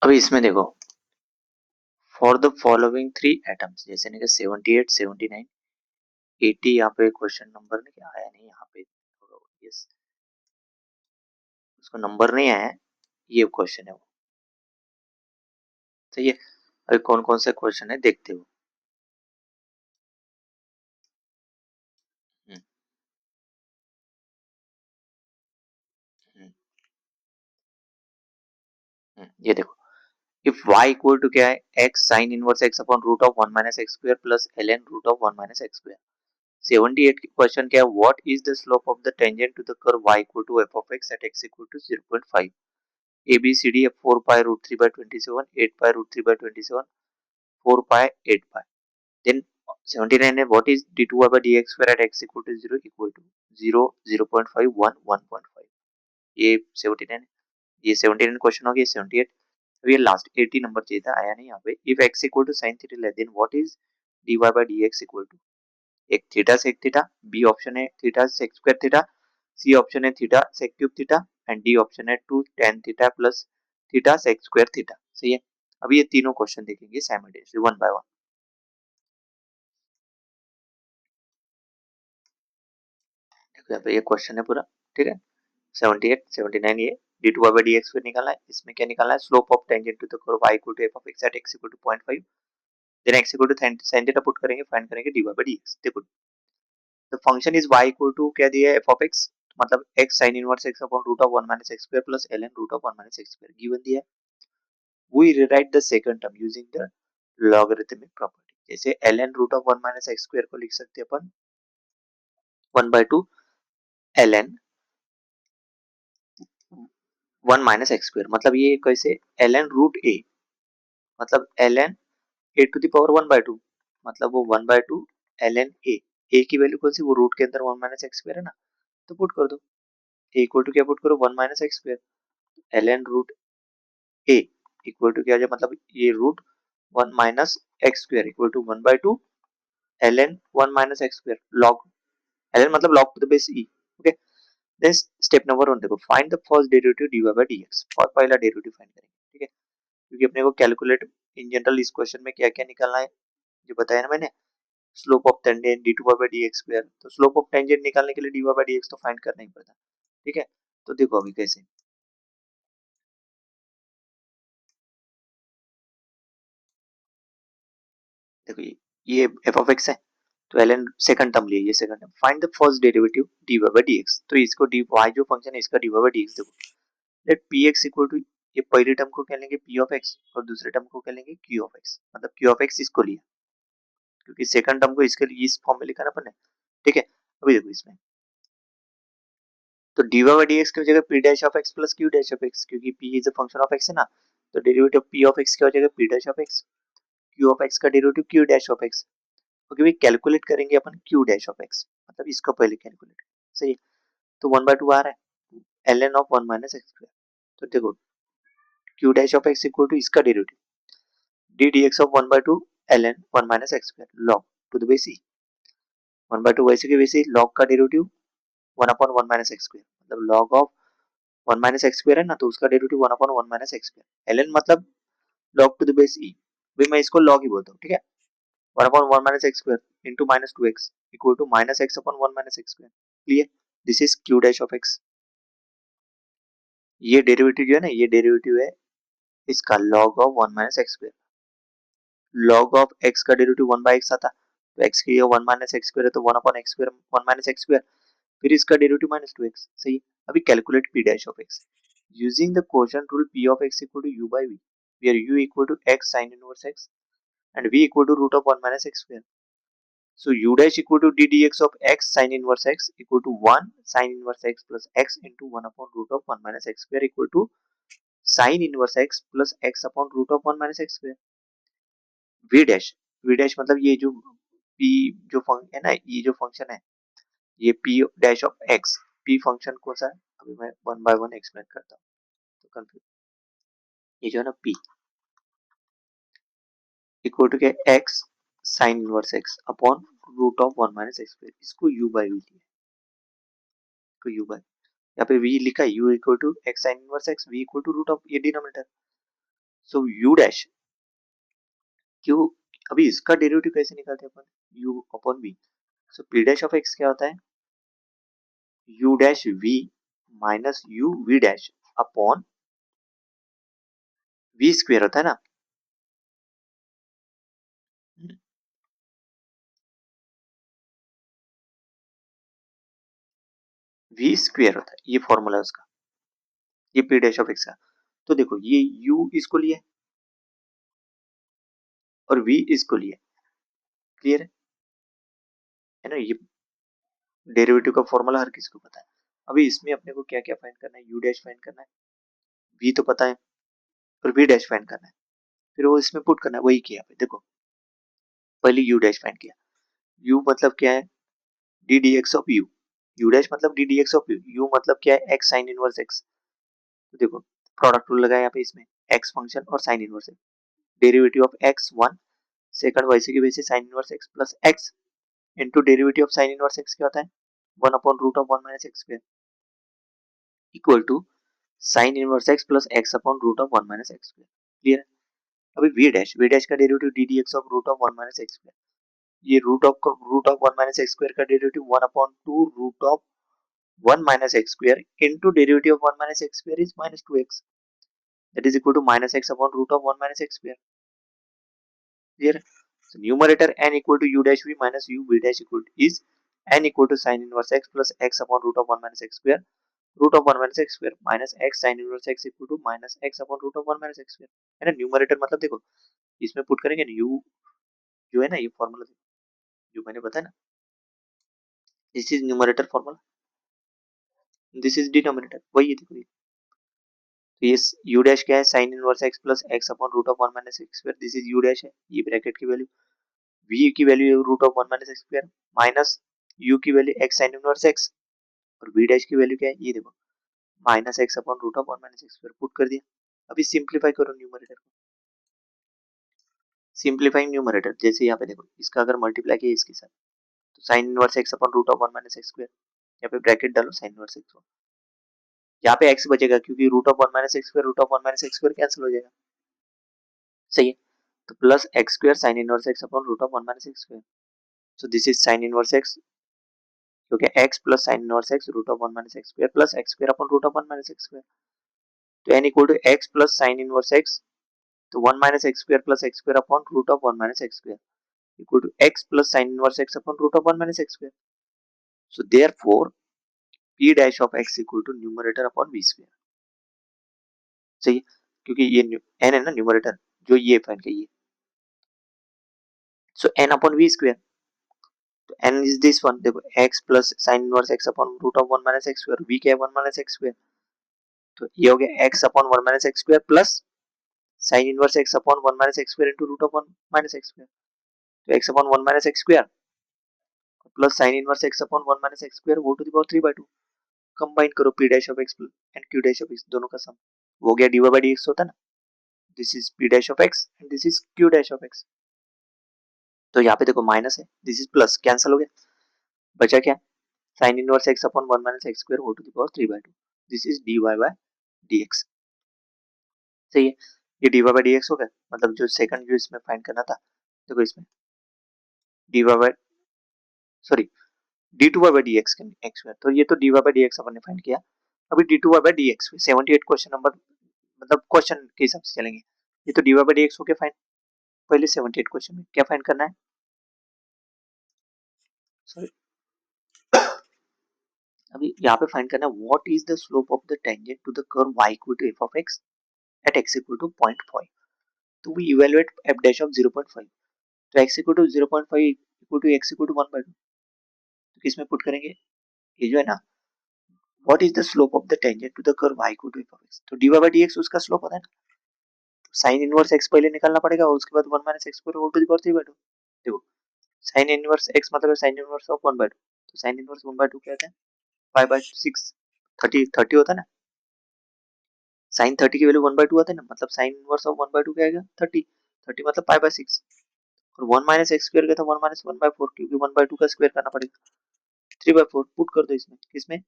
अभी इसमें देखो, for the following three atoms, जैसे नहीं 78, 79, 80, यहाँ पे क्वेश्चन नंबर नहीं आया, नहीं यहाँ पे, यस, उसको नंबर नहीं आया है, ये क्वेश्चन है वो। सही है। अभी कौन कौन से क्वेश्चन है देखते हो। हम्म, हम्म, ये देखो, इफ y इक्वल टू क्या है, x sine inverse x upon root of 1 minus x square plus ln root of 1 minus x square. 78 question क्या है, what is the slope of the tangent to the curve y equal to f of x at x equal to 0.5। A B C D है 4 pi root 3 by 27, 8 pi root 3 by 27, 4 pi 8 pi. Then 79 है, what is d2y by dx square at x equal to 0 equal to 0, 0.5, 1, 1.5। ये 79, ये 79 question हो गया। 78, अब ये last 80 number चाहिए था, आया नहीं यहाँ पे। If x equal to sin theta then what is dy by dx equal to, एक theta sec theta, B option है theta sec square theta, C option है theta sec cube theta, and D option है 2 tan theta plus theta sec square theta. सही है। अब ये तीनों question देखेंगे साइमल्टेनियसली वन बाय वन। देखो यहाँ पे ये क्वेश्चन है पूरा, ठीक है। 78, 79, ये d2 by dx फिर निकालना है। इसमें क्या निकालना है, slope of tangent to the curve y equal to f of x at x equal to 0.5, then x equal to sin theta put करेंगे, फाइंड करेंगे dy by dx। देखो, the function is y equal to क्या दिया है, f of x, मतलब x sin inverse x upon root of 1 minus x square plus ln root of 1 minus x square given दिया है। we rewrite the second term using the logarithmic property। जैसे ln root of 1 minus x square को लिख सकते हैं अपन 1 by 2 ln 1 minus x square, मतलब ये कैसे, ln रूट a, मतलब ln a to the power 1 by 2, मतलब वो 1 by 2 ln a की वैल्यू कौन सी, वो रूट के अंदर 1 माइनस x स्क्वायर है ना, तो पुट कर दो। a इक्वल टू क्या पुट करो, 1 minus x square, ln root a equal to क्या आ जाए, मतलब ये root 1 minus x square equal to 1 by 2 ln 1 minus x square log, ln मतलब log to the base e। Okay, then step number 1 देखो, find the first derivative dy by dx, और पहला derivative find करेंगे, ठीक है, क्योंकि अपने को कैलकुलेट इन जनरल इस क्वेश्चन में क्या क्या निकालना है जो बताया ना मैंने, slope of tangent d2 by dx square, तो स्लोप ऑफ टेंजेंट निकालने के लिए dy by dx तो फाइंड करना ही पड़ता है, ठीक है। तो देखो अभी कैसे, देखो ये f ऑफ x है, तो ln सेकंड टर्म लिए, ये second term, find the first derivative dy by dx, तो इसको dy जो फंक्शन है इसका dy by dx देखो, लेट px इक्वल टू, ये पहली टर्म को क्या लेंगे p ऑफ x और दूसरे टर्म को क्या लेंगे q ऑफ x, मतलब q ऑफ x इसको लिया, क्योंकि सेकंड टर्म को इसके लिए इस फॉर्म में लिखा ना अपन ने, ठीक है। अभी देखो इसमें, तो dy by dx की जगह p dash of x plus q dash of x, क्योंकि p is a function of x है ना, तो डेरिवेटिव p ऑफ x क्या हो जाएगा, p dash of x, q of x का derivative q dash of x। Okay भाई, calculate करेंगे अपन q डैश ऑफ x, मतलब इसको पहले कैलकुलेट, सही है। तो 1 by 2 आ रहा है ln of 1 minus x square, तो देखो q dash of x equal to इसका derivative d dx of 1 by 2 ln 1 minus x square log to the base e, 1 by 2 वैसे के वैसे log का derivative 1 upon 1 minus x square, मतलब log of 1 minus x square है ना, तो उसका derivative 1 upon 1 minus x square, ln मतलब log to the base e, भाई मैं इसको log ही बोलता हूँ, ठीक है। 1 upon 1 minus x square into minus 2x equal to minus x upon 1 minus x square, clear, this is q dash of x। ये derivative जो है ना, ये डेरिवेटिव है इसका log of 1 minus x square, log of x का derivative 1 by x आता, तो x की 1 माइनस x स्क्वायर है, तो 1 upon x square 1 minus x square, फिर इसका डेरिवेटिव माइनस 2x, सही है। अभी calculate p dash of x using the quotient rule, p of x equal to u by v, where u equal to x sin inverse x and v equal to root of 1 minus x square. So u dash equal to d dx of x sin inverse x equal to 1 sin inverse x plus x into 1 upon root of 1 minus x square equal to sin inverse x plus x upon root of 1 minus x square। v dash मतलब ये जो p जो function है ना, ये जो function है, ये p dash of x, p function कौन सा है, अभी मैं वन बाय वन एक्सप्लेन करता हूँ, तो कंफ्यूज, ये जो है ना p इक्वल टू क्या, x sin inverse x upon root of 1 minus x square, इसको u बाय v लिया, इसको u बाय, यहाँ पे v लिखा है u equal to x sine inverse x, v equal to root of, ये denominator, so u dash q, अभी इसका डेरिवेटिव कैसे निकालते हैं अपन, u upon v. So p dash of x क्या होता है, u dash v minus u v dash upon v square होता है ना, वी स्क्वेयर होता है, ये फॉर्मूला है उसका, ये पी डैश ऑफ एक्स का। तो देखो ये u इसको लिए और v इसको लिए, क्लियर है ना, ये डेरिवेटिव का फॉर्मूला हर किसी को पता है। अभी इसमें अपने को क्या क्या फाइंड करना है, u डैश फाइंड करना है, v तो पता है, और v डैश फाइंड करना है, फिर वो इसमें पुट करना है, वही किया पे देखो, पहले u डैश फाइंड किया, u मतलब क्या है, d D x of u, u dash मतलब d D x of u, u मतलब क्या है, x साइन इनवर्स x। तो देखो प्रोडक्ट रूल लगाया यहाँ पे, इसमें x फंक्शन और sine inverse x, derivative of x 1 second वैसे की वैसे sine inverse x plus x into derivative of sine inverse x क्या होता है, 1 upon root of 1 minus x square equal to sine inverse x plus x upon root of 1 minus x square, clear है। अभी v dash का derivative D D x of root of 1 minus x square, ये root of 1 minus x square का derivative 1 upon 2 root of 1 minus x square into derivative of 1 minus x square is minus 2x, that is equal to minus x upon root of 1 minus x square, clear. So numerator n equal to u dash v minus u v dash equal to is n equal to sin inverse x plus x upon root of 1 minus x square, root of 1 minus x square minus x sin inverse x equal to minus x upon root of 1 minus x square, है ना। Numerator मतलब देखो इसमें put करेंगे ना, u जो है ना, ये फॉर्मूला जो मैंने बताया ना, this is numerator formula, this is denominator, वही है देखो। तो ये u डैश क्या है, sine inverse x plus x upon root of 1 minus x square, this is u dash है, ये ब्रैकेट की वैल्यू, v की वैल्यू है root of 1 minus x square minus u की value x sine inverse x, और v dash की value क्या है, ये देखो minus x upon root of 1 minus x square, put कर दिया। अभी सिंपलीफाई करो न्यूमरेटर को, सिंपलीफाइंग न्यूमरेटर, जैसे यहाँ पे देखो इसका अगर मल्टीप्लाई किया इसके साथ, तो sine inverse x upon root of 1 minus x square, यहाँ पे ब्रैकेट डालो साइन इनवर्स x को, यहाँ पे x बचेगा क्योंकि root of 1 minus x square, root of 1 minus x square cancel हो जाएगा, सही है। तो plus x square sine inverse x upon root of 1 minus x square, so this is sine inverse x, क्योंकि x plus sine inverse x root of 1 minus x square plus x square upon root of 1 minus x square, तो n equal to x plus sine inverse x, तो 1 minus x square plus x square upon root of 1 minus x square equal to x plus sine inverse x upon root of 1 minus x square, so therefore p dash of x equal to numerator upon v square, सही है, क्योंकि ये n है ना numerator, जो ये find किया, so n upon v square, तो n इज दिस वन, देखो x plus sine inverse x upon root of 1 minus x square, v क्या है 1 माइनस x स्क्वायर, तो ये हो गया x upon 1 minus x square plus sine inverse x upon 1 minus x square into root of 1 minus x square, तो x upon 1 minus x square plus sine inverse x upon 1 minus x square whole to the power 3/2, combine करो p dash of x and q dash of x दोनों का सम, वो गया dy by dx होता है ना, this is p dash of x and this is q dash of x, तो यहाँ पे देखो माइनस है, दिस इज प्लस, कैंसिल हो गया, बचा क्या, sine inverse x upon 1 minus x square whole to the power 3/2, this is dy by dx, सही है। ये dy बाय dx हो गया, मतलब जो सेकंड जो इसमें फाइंड करना था, देखो इसमें dy by sorry d2y by dx के x में, तो ये तो dy बाय dx अपन ने फाइंड किया। अभी d2y by dx 78 question number, मतलब क्वेश्चन के हिसाब से चलेंगे, ये तो dy बाय dx हो गया फाइंड, पहले 78 क्वेश्चन में क्या फाइंड करना है, सॉरी अभी यहाँ पे फाइंड करना है what is the slope of the tangent to the curve y equal to f of x at x equal to 0.5, तो we evaluate f dash of 0.5, तो x equal to 0.5 equal to x equal to 1/2, तो किसमें put करेंगे, ये जो है ना, what is the slope of the tangent to the curve y equal to f of x, तो dy बाय dx उसका स्लोप होता है ना, साइन इनवर्स x पहले निकालना पड़ेगा और उसके बाद 1 minus x square whole to the power 3/2, देखो साइन इनवर्स x मतलब साइन इनवर्स ऑफ 1/2, तो साइन इनवर्स 1/2 क्या होता है, 5/6, 30 होता है ना, साइन 30 की वैल्यू 1/2 आता है ना, मतलब साइन इनवर्स ऑफ 1/2 क्या आएगा 30, 30 मतलब 5/6, और 1 माइनस x स्क्वायर का था 1 माइनस 1/4, क्योंकि 1/2 का स्क्वायर करना पड़ेगा, 3/4 पुट कर दो इसमें, किसमें,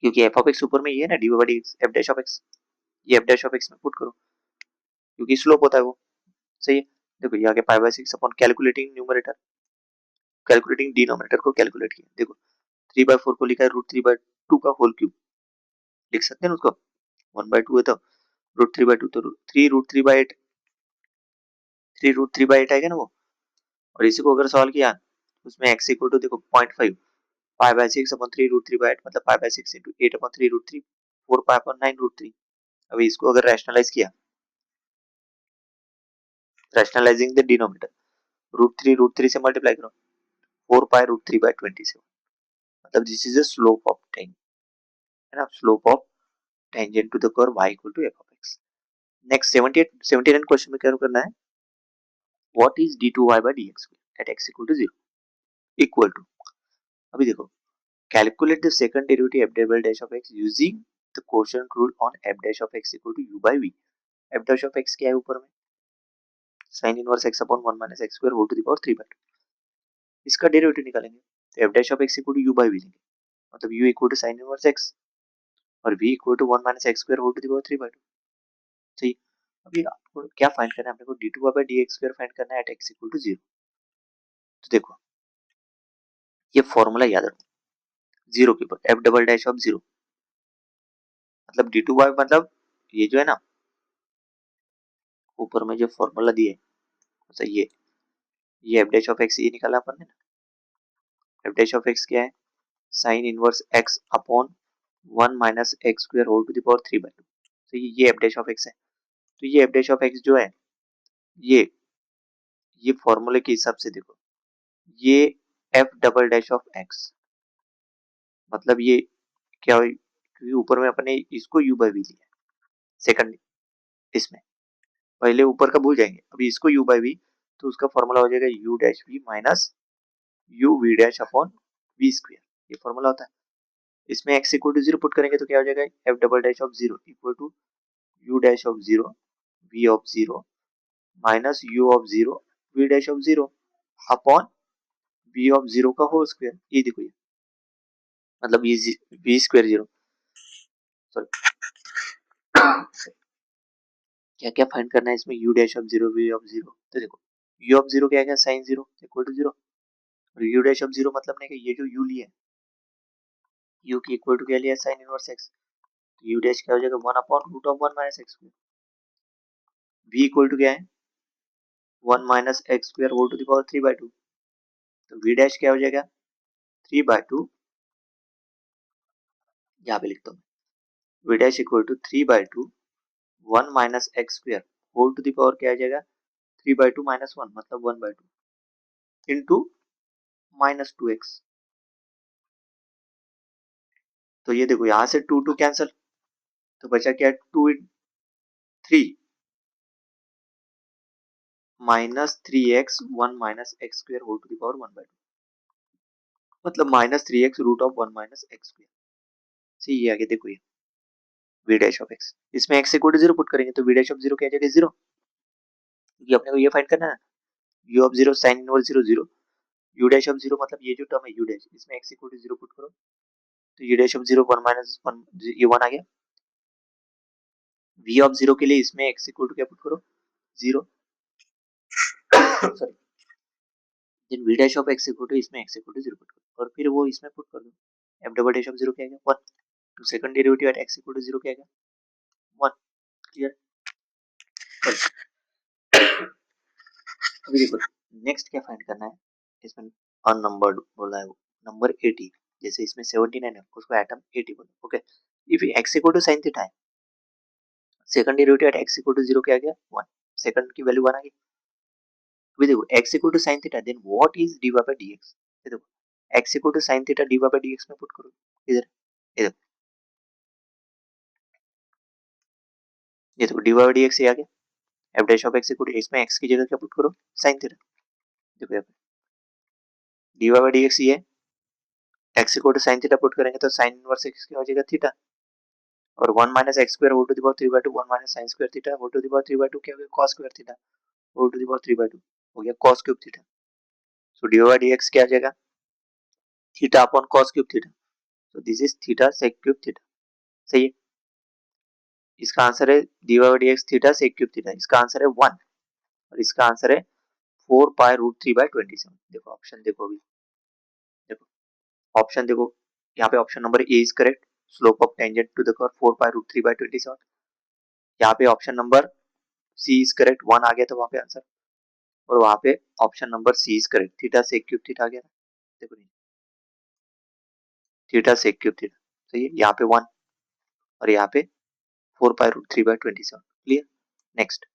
क्योंकि f ऑफ x ऊपर में ये है ना dy by dx f dash of x, ये एफ डैश ऑफ एक्स में पुट करो क्योंकि स्लोप होता है वो। सही है। देखो ये आगे pi by 6 upon calculating numerator, calculating denominator को कैलकुलेट किया। देखो 3/4 को लिखा है √3/2 का होल क्यूब, लिख सकते हैं ना उसको। 1/2 है तो √3/2, तो 3 √3/8, 3 √3/8 आएगा ना वो। और इसी को अगर सॉल्व किया उसमें x इक्वल टू देखो 0.5 पाई बाय 6 अपॉन 3 √3/8 मतलब pi by 6 into 8 upon 3 √3, 4 pi upon 9 √3। अभी इसको अगर रैशनलाइज किया, रैशनलाइजिंग द डिनोमिनेटर √3 से मल्टीप्लाई करो 4 पाई √3/27, मतलब this is the slope of tangent, है ना, slope of tangent to the curve y equal to f of x। Next 79 question में क्या करना है, what is d2y/dx at x equal to 0 equal to, अभी देखो calculate the second derivative f double dash of x using the quotient rule on f dash of x equal to u by v। f dash of x क्या है ऊपर में, sin inverse x upon 1 minus x square whole to the power 3/2, इसका derivative निकालेंगे तो f dash of x equal to u by v लेंगे, मतलब u equal to sin inverse x और v equal to 1 minus x square whole to the power 3/2। सही। अभी आपको क्या फाइंड करना है, अपने को d2y/dx स्क्वायर फाइंड करना है एट x इक्वल टू 0। तो देखो ये फॉर्मूला याद रखो, 0 के ऊपर f डबल डैश ऑफ 0 मतलब d2y मतलब ये जो है ना ऊपर में जो फॉर्मूला दिए, तो ये f डैश ऑफ x ये निकाला अपन ने ना, f डैश ऑफ x क्या है, sin inverse x upon 1 minus x square whole to the power 3/2। तो ये f डैश ऑफ x है। तो ये f डैश ऑफ x जो है ये ये फॉर्मूले के हिसाब से देखो, ये f double dash of x मतलब ये क्या हुई, क्योंकि ऊपर में अपने इसको u बाय v लिया सेकंड, इसमें पहले ऊपर का भूल जाएंगे, अभी इसको u बाय v, तो उसका फॉर्मूला हो जाएगा u dash v minus u v dash upon v square, ये फॉर्मूला होता है। इसमें x इक्वल टू 0 पुट करेंगे तो क्या हो जाएगा, f double dash of 0 equal to u dash of 0 v of 0 minus u of 0 v dash of 0 upon v of 0 का होल स्क्वायर। ये देखो ये मतलब ये v स्क्वायर 0, सॉरी क्या क्या फाइंड करना है इसमें, u dash of 0 v of 0, तो देखो u ऑफ 0 क्या है, sin 0 इक्वल टू 0 और u डैश ऑफ 0 मतलब नहीं कि ये जो u लिया है u की इक्वल टू क्या लिया, sin इनवर्स x, तो u डैश क्या हो जाएगा 1 upon root of 1 minus x, v equal to क्या है 1 minus x square whole to the power 3/2, तो v डैश क्या हो जाएगा 3/2, यहाँ पे लिखता हूँ v dash equal to 3/2 1 minus x square whole to the power क्या आ जाएगा 3/2 माइनस 1 मतलब 1/2 इंटू माइनस 2x। तो ये देखो यहाँ से 2 2 कैंसिल, तो बचा क्या 2 in 3 minus 3x 1 minus x square whole to the power 1/2 मतलब minus 3x root of 1 minus x square. See ये आगे देखो ये v डैश ऑफ x, इसमें x इक्वल टू 0 पुट करेंगे तो v डैश ऑफ 0 क्या आ जाएगा 0, क्योंकि अपने को ये फाइंड करना है u of 0 sin inverse 0 0, u dash of 0 मतलब ये जो टर्म है u डैश, इसमें x इक्वल टू 0 पुट करो तो u डैश ऑफ 0 1 माइनस 1 ये 1 आ गया, v ऑफ 0 के लिए इसमें x इक्वल टू क्या पुट करो 0 sorry, then v dash of x equal to इसमें x इक्वल टू 0 पुट करो और फिर वो इसमें पुट कर दो, f डबल डैश ऑफ 0 क्या आ गया 1, तो second derivative at x equal to 0 क्या आ गया 1। क्लियर। अभी देखो नेक्स्ट क्या फाइंड करना है, इसमें अननंबर्ड बोला है वो नंबर 80, जैसे इसमें 79 है उसको एटम 80 बोलो। Okay, if x equal to sin theta है, second derivative at x equal to 0 क्या आ गया 1, सेकंड की वैल्यू 1 आ गई। अभी देखो x equal to sin theta then what is dy by dx, ये देखो x equal to sin theta dy by dx में पुट करो इधर, ये देखो ये देखो dy बाय dx ये आ गया, f dash of x equal to इसमें x की जगह क्या पुट करो sin थीटा, देखो यहाँ पे dy बाय dx ये x equal to sin theta put करेंगे तो sin इनवर्स x क्या हो जाएगा थीटा और 1 minus x square whole to the power 3/2 1 minus sin square theta whole to the power 3/2 क्या हो गया cos square theta whole to the power 3/2 हो गया cos cube theta. So dy by dx क्या आ जाएगा theta upon cos cube theta, so this is theta sec cube theta. सही है। इसका आंसर है dy by d x theta sec cube theta, इसका आंसर है 1 और इसका आंसर है 4 पाई रूट 3 बाई 27। देखो ऑप्शन देखो अभी, देखो ऑप्शन देखो, यहाँ पे option number A is correct, slope of tangent to the curve 4 pi root 3 by 27। यहाँ पे option number C is correct, 1 आ गया था वहां पे आंसर, और वहां पे option number C is correct, theta sec cube theta आ गया। देखो थीटा सेक क्यूब थीटा सही है, यहाँ पे 1 और यहाँ पे 4 pi root 3 by 27। Clear. Next